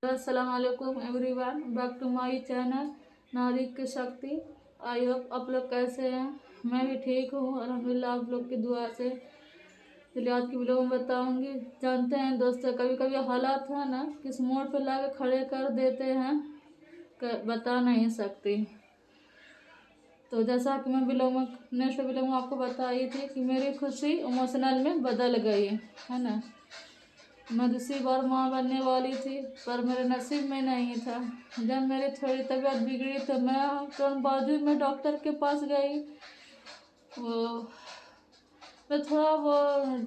अस्सलाम वालेकुम everyone, back to my channel नारी की शक्ति। आई होप आप लोग कैसे हैं। मैं भी ठीक हूँ अल्हम्दुलिल्लाह, आप लोग की दुआ से। चलिए आज की वीडियो में बताऊंगी। जानते हैं दोस्तों, कभी कभी हालात है ना किस मोड़ पे ला के खड़े कर देते हैं, बता नहीं सकती। तो जैसा कि मैं नेक्स्ट वीडियो में आपको बताई थी कि मेरी खुशी इमोशनल में बदल गई है ना। मैं दूसरी बार माँ बनने वाली थी, पर मेरे नसीब में नहीं था। जब मेरी थोड़ी तबीयत बिगड़ी तो मैं तुरंत बाजू में डॉक्टर के पास गई। वो मैं थोड़ा वो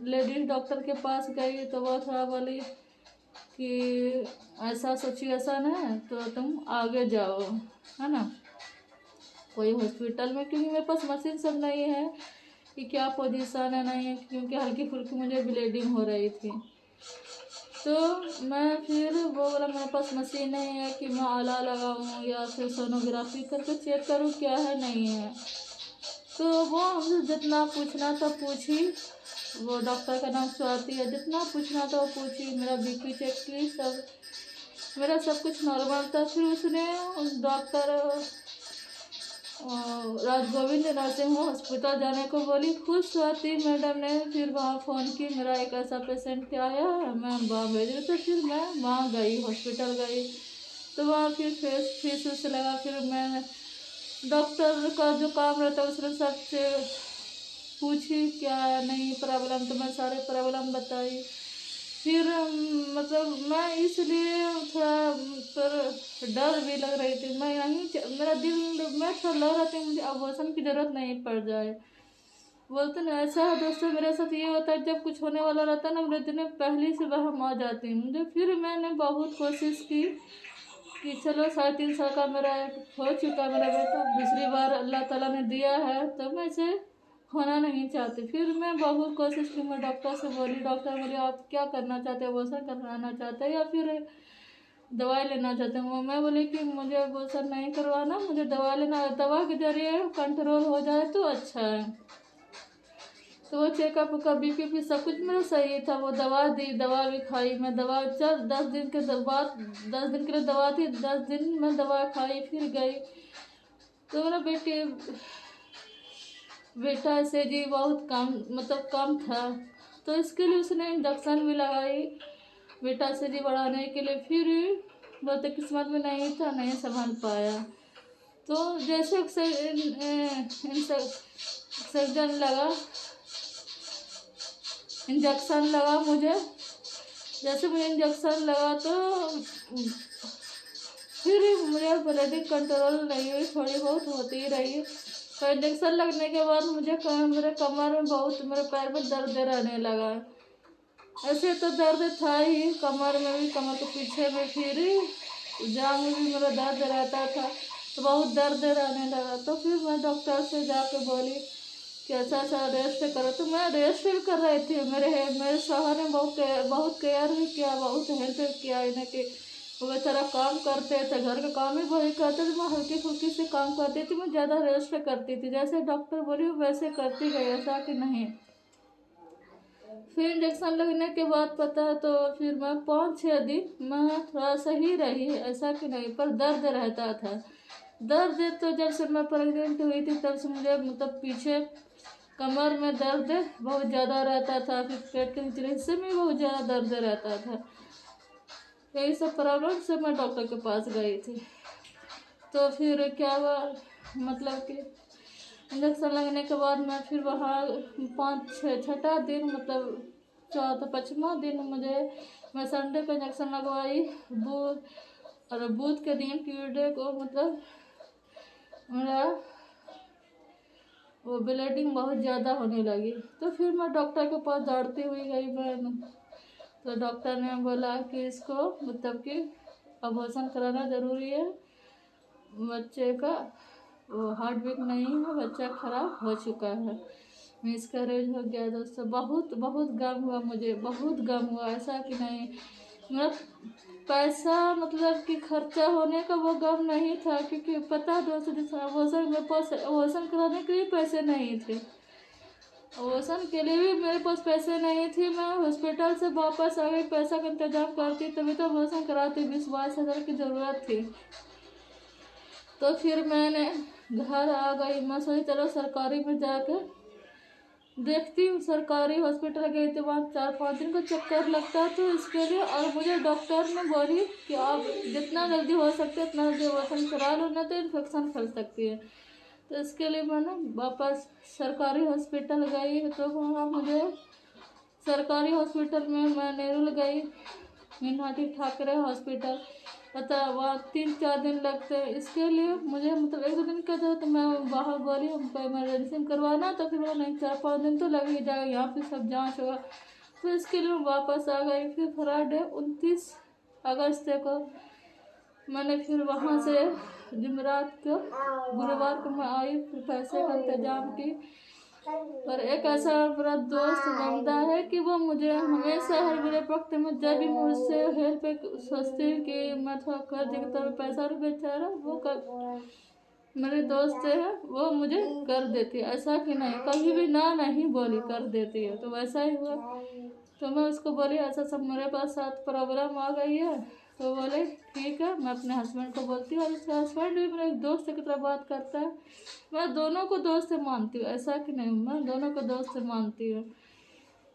लेडीज डॉक्टर के पास गई तो वो थोड़ा बोली कि ऐसा सिचुएशन है तो तुम आगे जाओ, है ना, कोई हॉस्पिटल में, क्योंकि मेरे पास मशीन सब नहीं है कि क्या पोजीशन है, नहीं है, क्योंकि हल्की फुल्की मुझे ब्लीडिंग हो रही थी। तो मैं फिर वो बोला मेरे पास मशीन नहीं है कि मैं आला लगाऊं या फिर सोनोग्राफी करके चेक करूं क्या है नहीं है। तो वो हमसे जितना पूछना था पूछी, वो डॉक्टर का नाम स्वाति है, जितना पूछना था वो पूछी, मेरा बीपी चेक की, सब मेरा सब कुछ नॉर्मल था। फिर उसने उस डॉक्टर राज गोविंद नर्सिंग होम हॉस्पिटल जाने को बोली। खुद स्वाति मैडम ने फिर वहाँ फ़ोन की, मेरा एक ऐसा पेशेंट आया है, मैं वहाँ भेज रही। तो फिर मैं वहाँ गई, हॉस्पिटल गई। तो वहाँ फिर फीस उस लगा। फिर मैं डॉक्टर का जो काम रहता है उसने सबसे पूछी क्या नहीं प्रॉब्लम, तो मैं सारे प्रॉब्लम बताई। फिर मतलब मैं इसलिए थोड़ा पर डर भी लग रही थी। मैं नहीं, मेरा दिल में थोड़ा लग रहा था मुझे अबॉर्शन की ज़रूरत नहीं पड़ जाए। बोलते ना ऐसा है दोस्तों, मेरे साथ ये होता है जब कुछ होने वाला रहता है ना, मेरे दिल में पहले से वहम आ जाती है मुझे। फिर मैंने बहुत कोशिश की कि चलो 3.5 साल का मेरा हो चुका है मेरा बेटा, दूसरी बार अल्लाह ताला ने दिया है तो मैं इसे होना नहीं चाहती। फिर मैं बहुत कोशिश की, मैं डॉक्टर से बोली, डॉक्टर बोली आप क्या करना चाहते हैं, अबॉर्शन करवाना चाहते हैं या फिर दवाई लेना चाहते हैं। मैं बोली कि मुझे अबॉर्शन नहीं करवाना, मुझे दवा लेना है, दवा के जरिए कंट्रोल हो जाए तो अच्छा है। तो वो चेकअप का बीपी सब कुछ मेरा सही था। वो दवा दी, दवा भी खाई मैं, दवा चल 10 दिन के बाद 10 दिन के लिए दवा थी, 10 दिन में दवा खाई। फिर गई तो मेरा बेटा से जी बहुत कम मतलब कम था, तो इसके लिए उसने इंजेक्शन भी लगाई बेटा से जी बढ़ाने के लिए। फिर बोलते किस्मत में नहीं था, नहीं संभाल पाया। तो जैसे सर्जन लगा, इंजेक्शन लगा मुझे, जैसे मुझे इंजेक्शन लगा तो फिर मुझे ब्लीडिंग कंट्रोल नहीं हुई, थोड़ी बहुत होती ही रही। तो इंजेक्शन लगने के बाद मुझे मेरे कमर में बहुत, मेरे पैर में दर्द रहने लगा। ऐसे तो दर्द था ही कमर में भी, कमर के पीछे में, फिर जांघ में भी मेरा दर्द रहता था, तो बहुत दर्द रहने लगा। तो फिर मैं डॉक्टर से जाके बोली कि ऐसा ऐसा रेस्ट करो। तो मैं रेस्ट भी कर रही थी, मेरे शौहर ने बहुत केयर भी किया, बहुत हेल्प किया इन्हें कि वो बेचारा काम करते थे, घर का काम ही वही करते थे, मैं हल्की फुल्की से काम करती थी, मैं ज़्यादा रेस्ट करती थी, जैसे डॉक्टर बोली वैसे करती गई, ऐसा कि नहीं। फिर इंजेक्शन लगने के बाद पता है तो फिर मैं 5-6 दिन मैं थोड़ा सही रही, ऐसा कि नहीं, पर दर्द रहता था। दर्द तो जब से मैं प्रेग्नेंट हुई थी तब से मुझे मतलब पीछे कमर में दर्द बहुत ज़्यादा रहता था, फिर पेट के निचले हिस्से में बहुत ज़्यादा दर्द रहता था। यही सब प्रॉब्लम से मैं डॉक्टर के पास गई थी। तो फिर क्या हुआ, मतलब कि इंजेक्शन लगने के बाद मैं फिर वहाँ 5-6 दिन मतलब चौथा 5वां दिन मैं संडे को इंजेक्शन लगवाई। बुध के दिन ट्यूसडे को मतलब मेरा वो ब्लीडिंग बहुत ज़्यादा होने लगी। तो फिर मैं डॉक्टर के पास दौड़ती हुई गई मैं। तो डॉक्टर ने बोला कि इसको मतलब कि अबॉर्शन कराना ज़रूरी है, बच्चे का वो हार्ट बीट नहीं है, बच्चा खराब हो चुका है, मिसकैरेज हो गया। दोस्तों बहुत बहुत गम हुआ, मुझे बहुत गम हुआ, ऐसा कि नहीं। मेरा पैसा मतलब कि खर्चा होने का वो गम नहीं था, क्योंकि पता दोस्तों अबॉर्शन, मेरे पास अबॉर्शन कराने के लिए पैसे नहीं थे। ऑपरेशन के लिए भी मेरे पास पैसे नहीं थे। मैं हॉस्पिटल से वापस आ गई, पैसा का इंतजाम करती तभी तो ऑपरेशन कराती। 20-22 हज़ार की ज़रूरत थी। तो फिर मैंने घर आ गई। मैं सोची चलो सरकारी में जाके देखती हूँ। सरकारी हॉस्पिटल गई तो वहाँ 4-5 दिन का चक्कर लगता है। तो इसके लिए और मुझे डॉक्टर ने बोली कि आप जितना जल्दी हो सकता है उतना जल्दी ऑपरेशन करा लो, ना तो इन्फेक्शन फैल सकती है। तो इसके लिए मैंने वापस सरकारी हॉस्पिटल गई। तो वहाँ मुझे सरकारी हॉस्पिटल में मैं नेरुल गई, मीनाक्षी ठाकरे हॉस्पिटल। पता वहाँ 3-4 दिन लगते हैं। इसके लिए मुझे मतलब 1-2 दिन का था। तो मैं बाहर बोली हमको इमरजेंसी में करवाना, तो फिर वो नहीं 4-5 दिन तो लग ही जाएगा, यहाँ पे सब जांच होगा। तो इसके लिए मैं वापस आ गई। फिर फ्राइडे 29 अगस्त को मैंने फिर वहाँ से जुमेरात को गुरुवार को मैं आई। फिर पैसे का इंतजाम की। पर एक ऐसा मेरा दोस्त बनता है कि वो मुझे हमेशा हर बुरे वक्त में जब भी मुझसे हेल्प सोचती है कि मैं थोड़ा कर्ज के तौर पर पैसा रुपये चाह वो कर मेरे दोस्त है, वो मुझे कर देती है। ऐसा कि नहीं कभी भी ना नहीं बोली, कर देती है। तो वैसा ही हुआ। तो मैं उसको बोली ऐसा सब मेरे पास साथ प्रॉब्लम आ गई है। तो बोले ठीक है, मैं अपने हस्बैंड को बोलती हूँ। और उसका हस्बैंड भी मेरे दोस्त की तरह बात करता है। मैं दोनों को दोस्त मानती हूँ, ऐसा कि नहीं, मैं दोनों को दोस्त मानती हूँ।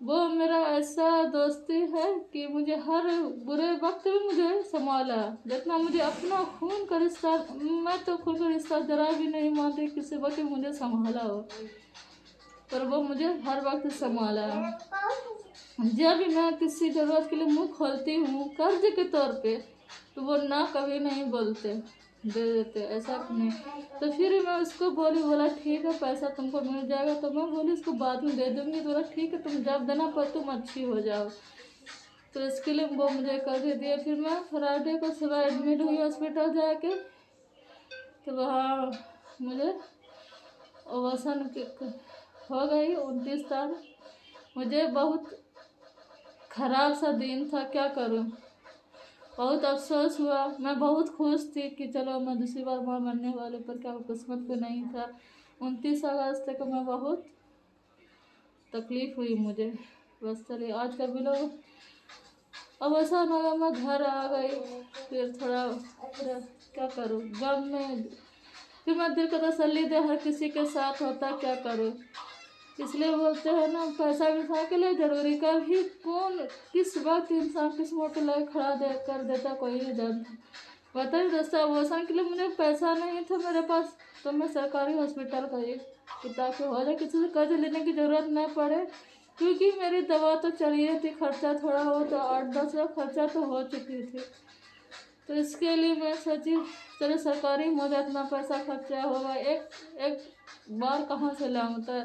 वो मेरा ऐसा दोस्ती है कि मुझे हर बुरे वक्त में मुझे संभाला। जितना मुझे अपना खून का रिश्ता, मैं तो खून का रिश्ता जरा भी नहीं मानती किसी वक्त मुझे संभाला हो, पर वो मुझे हर वक्त संभाला है। जब भी मैं किसी ज़रूरत के लिए मुंह खोलती हूँ कर्ज के तौर पे, तो वो ना कभी नहीं बोलते, दे देते, ऐसा नहीं। तो फिर मैं उसको बोला ठीक है पैसा तुमको मिल जाएगा। तो मैं बोली उसको बाद में दे दूँगी। तो बोला ठीक है तुम जब देना पर तुम अच्छी हो जाओ। तो इसके लिए वो मुझे कर दे दिया। फिर मैं फ्राइडे को सुबह एडमिट हुई हॉस्पिटल जाके। तो वहाँ मुझे ऑपरेशन हो गई 29 तारीख। मुझे बहुत खराब सा दिन था, क्या करूं। बहुत अफसोस हुआ। मैं बहुत खुश थी कि चलो मैं दूसरी बार माँ बनने वाले, पर क्या किस्मत को नहीं था। 29 अगस्त को मैं बहुत तकलीफ हुई मुझे। बस चलिए आज का वीडियो अब ऐसा लगा, मैं घर आ गई। फिर थोड़ा क्या करूं गम में। फिर मैं दिल को तसल्ली दे, हर किसी के साथ होता, क्या करूं। इसलिए बोलते हैं ना पैसा इंसान के लिए जरूरी, कभी कौन किस वक्त इंसान किस मोटे लगे खड़ा कर देता कोई नहीं जानता। बताइए दोस्तों ऑपरेशन के लिए मुझे पैसा नहीं था मेरे पास, तो मैं सरकारी हॉस्पिटल गई कि ताकि हो जाए, किसी से कर्ज लेने की ज़रूरत न पड़े। क्योंकि मेरी दवा तो चली रही थी, खर्चा थोड़ा हो तो 8-10 लाख खर्चा तो हो चुकी थी। तो इसके लिए मैं सोची चलो सरकारी मुझे इतना पैसा खर्चा होगा, एक बार कहाँ से लाऊं। तो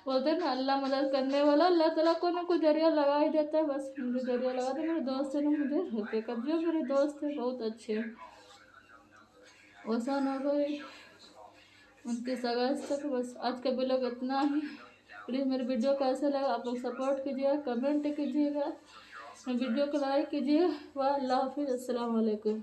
बोलते हैं ना अल्लाह मदद करने वाला, अल्लाह ताला को ना कोई जरिया लगा ही देता है। बस मुझे जरिया लगा दे, मेरे दोस्त ने मुझे रुपये का, जो मेरे दोस्त थे बहुत अच्छे। वैसा हो गई 29 अगस्त तक। बस आज का ब्लॉग इतना ही। प्लीज़ मेरे वीडियो कैसा लगा आप लोग सपोर्ट कीजिएगा, कमेंट कीजिएगा, वीडियो को लाइक कीजिए। वाह अल्लाह हाफिज़, अस्सलाम वालेकुम।